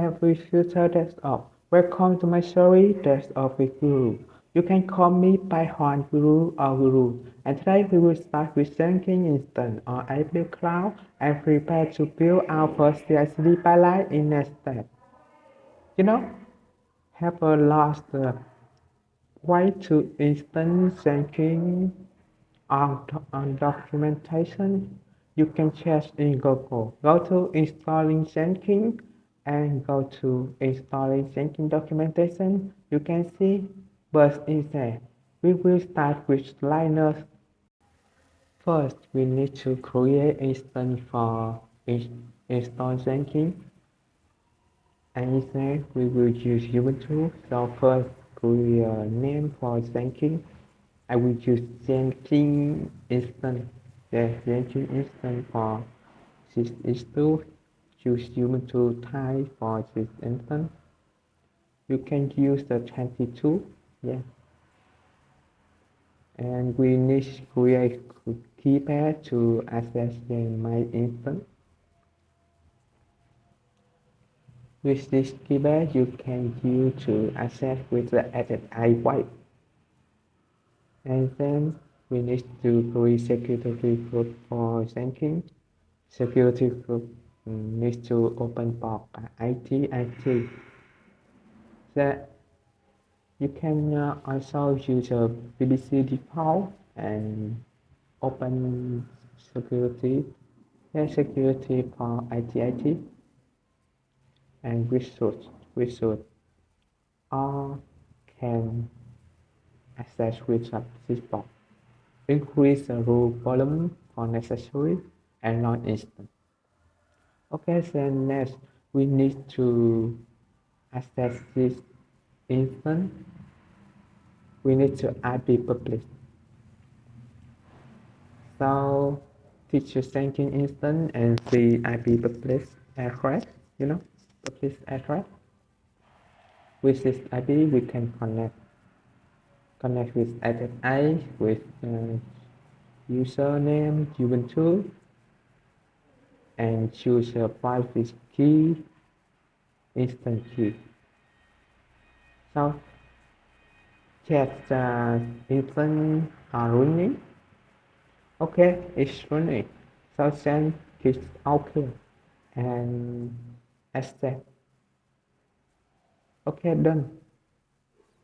every future DevOps. Welcome to my story, DevOps with Guru. You can call me Python Guru or Guru. And today we will start with Jenkins Instance on April Cloud and prepare to build our first CI/CD pipeline in next step. You know, have a lost way to instance Jenkins on documentation. You can check in Google. Go to installing Jenkins and go to installing Jenkins documentation. You can see burst is there. We will start with Linux. First, we need to create instance for install Jenkins. And instead, we will use Ubuntu. So first, create a name for Jenkins. I will use Jenkins instance. The Jenkins instance for this instance. Choose Ubuntu type for this instance. You can use the 22. Yeah. And we need to create keypad to access my instance. With this keypad, you can use to access with the added wipe. And then we need to create security group for Jenkins. Security group needs to open port IT. That you can also use a BBC default and open security. Security for IT and we should all can access with this box. Increase the rule volume for necessary and non-instant. Okay, so next we need to access this instance. We need to IP public. So teacher Jenkins instance and the IP public address, public address. With this IP we can connect with address with username Ubuntu and choose a private key instant key. So check the instance are running. Okay, it's running. So send is okay and accept. Okay, done.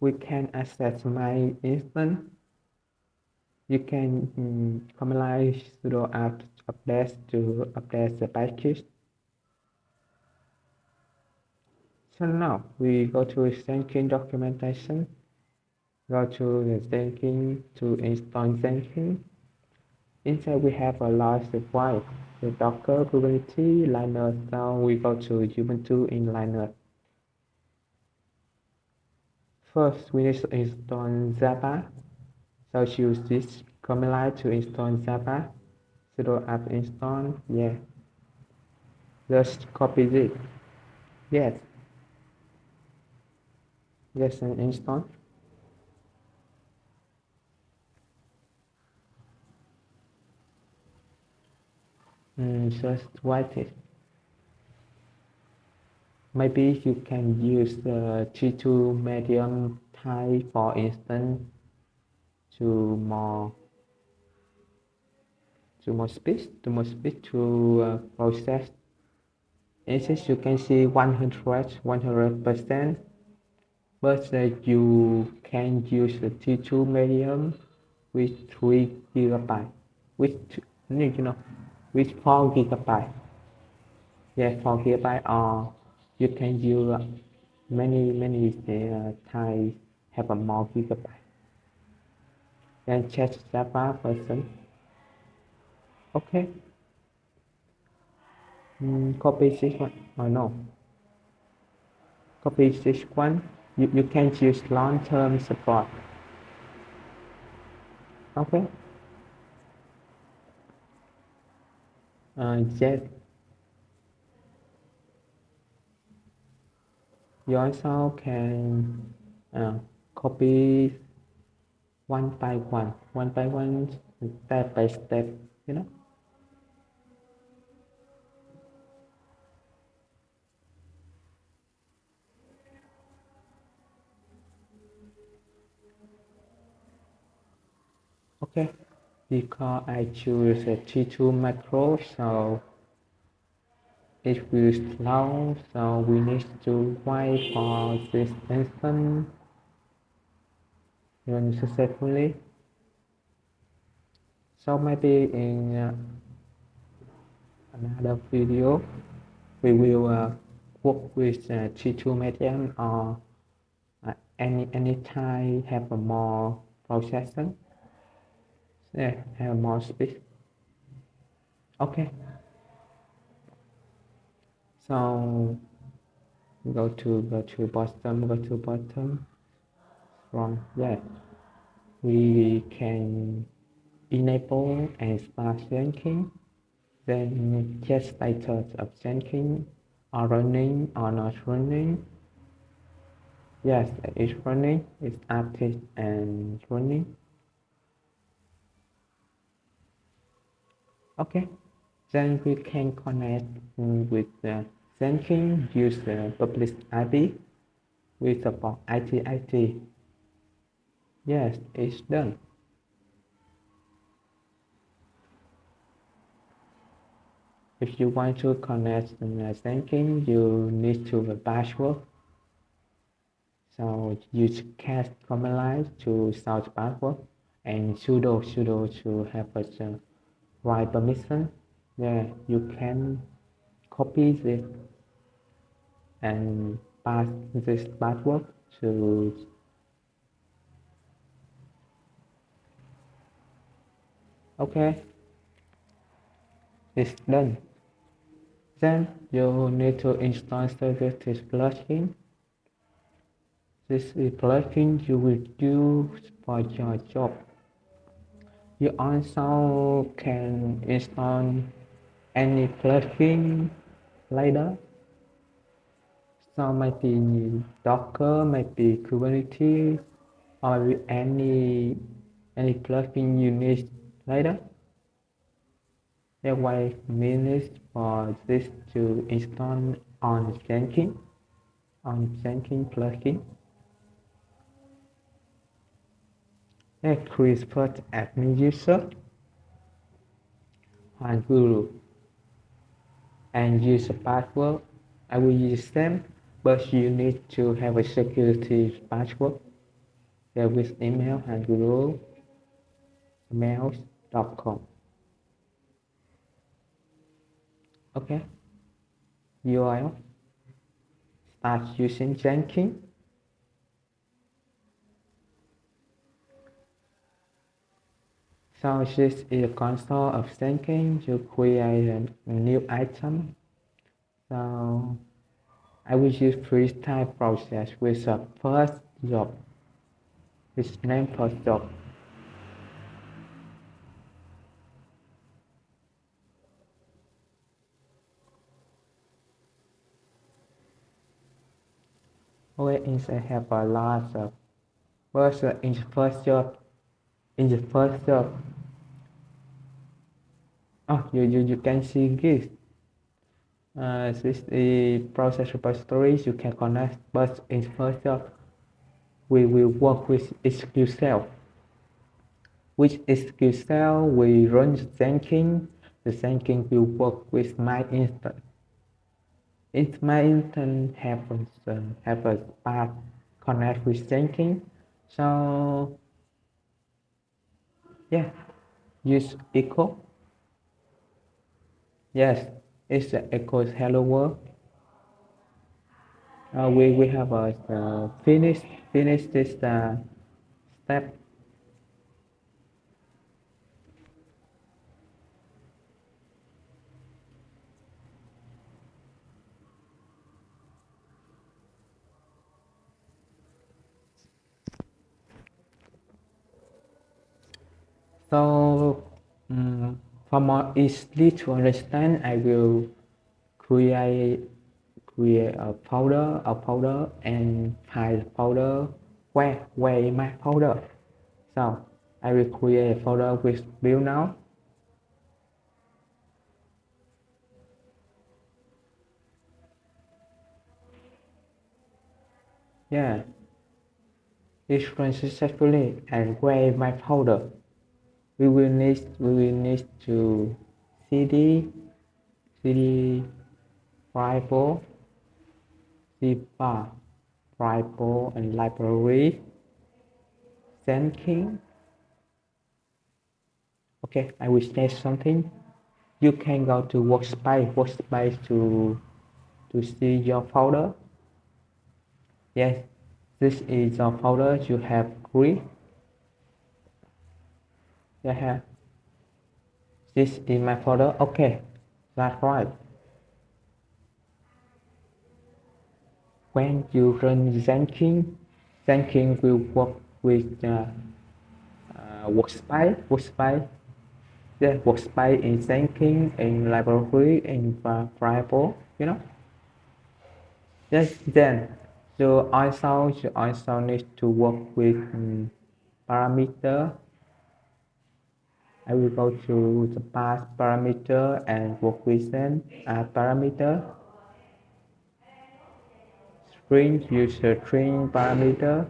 We can access my instance. You can command sudo apt update to update the package. So now we go to Jenkins documentation. Go to the Jenkins to install Jenkins. Inside we have a large file, the Docker, Kubernetes, Linux. Now we go to Ubuntu in Linux. First, we need to install Java. So choose this command line to install Java. Sudo apt install. Yeah. Just copy this. Yes. Yes, and install. Just write it. Maybe you can use the G2 medium type, for instance, to more speed to process. Instead, you can see 100%, but you can use the T2 medium with 3 gigabyte, with with 4 gigabyte. Yeah, 4 gigabyte, or you can use many types have a more gigabyte. Then check Java version. Okay. Copy this one. Oh no. Copy this one. You can use long-term support. Okay. Yes. You also can copy one by one, step by step, Okay, because I choose a T2 macro, so it will slow, so we need to wait for this instance run successfully. So maybe in another video, we will work with T2 medium or any time have a more processing, yeah, have more speed. Okay, so go to bottom from yeah, we can enable and start Jenkins, then check status of Jenkins are running or not running. Yes, it's running, it's active and running. Okay, then we can connect with the Jenkins, use the public IP. We support IT. Yes, it's done. If you want to connect the Jenkins, you need to the password. So use cat command line to search password and sudo to have a right permission. Yeah, you can copy this and pass this password to. Okay, it's done. Then you need to install services plugin. This is plugin you will use for your job. You also can install any plugin later. So might be Docker, might be Kubernetes, or any plugin you need later. There were minutes for this to install on Jenkins plugin. Let's create first admin user on Guruu and use a password. I will use them, but you need to have a security password. There with email and Guruu mails.com. Okay, URL. Start using Jenkins. So this is a console of Jenkins. You create a new item. So I will use freestyle process with the first job. Its name first job. Where is I have a lot of first in the first job. In the first job. Oh, you can see this. This is the process repositories you can connect, but in the first job, we will work with EC2. With EC2, we run Jenkins. The Jenkins will work with my instance. If my instance have a path connect with Jenkins, so yeah, use echo. Yes, it's the echo hello world. We have a finish this step. So for more easily to understand, I will create create a folder and hide folder where is my folder. So I will create a folder with build now. Yeah, is run successfully and where my folder. We will need to cd bible zip bible and library Jenkins. Okay, I will say something. You can go to workspace to see your folder. Yes, this is your folder you have created. Yeah, this is my folder. Okay, that's right. When you run Jenkins will work with workspace. The workspace in Jenkins in library in variable. Yes, then you also need to work with parameter. I will go to the pass parameter and work with them. Parameter string, use a string parameter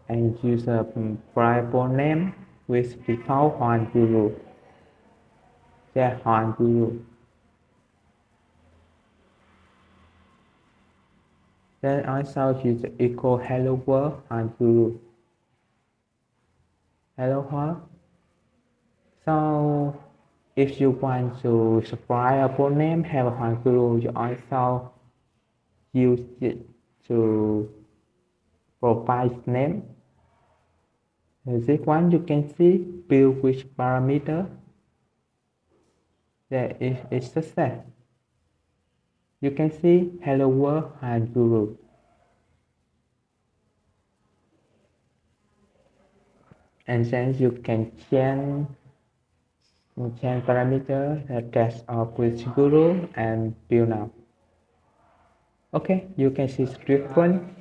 and use a variable name with default on Guruu. Yeah, on Guruu. Then also use equal hello world on Guruu. Hello world. So if you want to supply a full name have a Guruu, you also use it to provide name. This one you can see build with parameter. There is success. You can see hello world and Guruu. And then you can change parameter the test of with Guruu and build now. Okay, you can see different.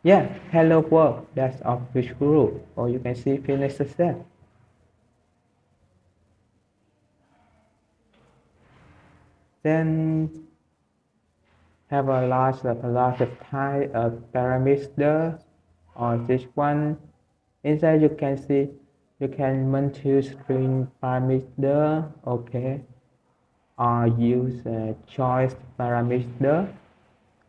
Yeah, hello world, that's of with Guruu, or you can see finish success. Then have a lot of type of parameter or this one. Inside you can see you can multi-string parameter, okay, or use a choice parameter.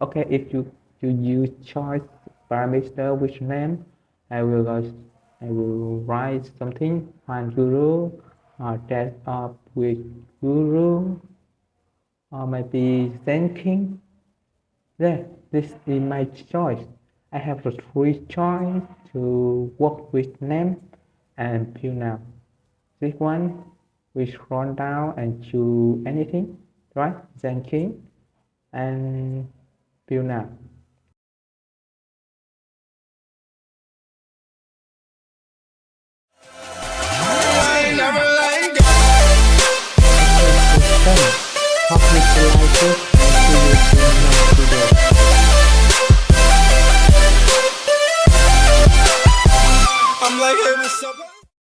Okay, if you use choice parameter which name, I will write something on Guruu or test up with Guruu or maybe thinking. There, this is my choice. I have the three choice to work with name and build now. This one, we scroll down and choose anything, right? Jenkins and build now.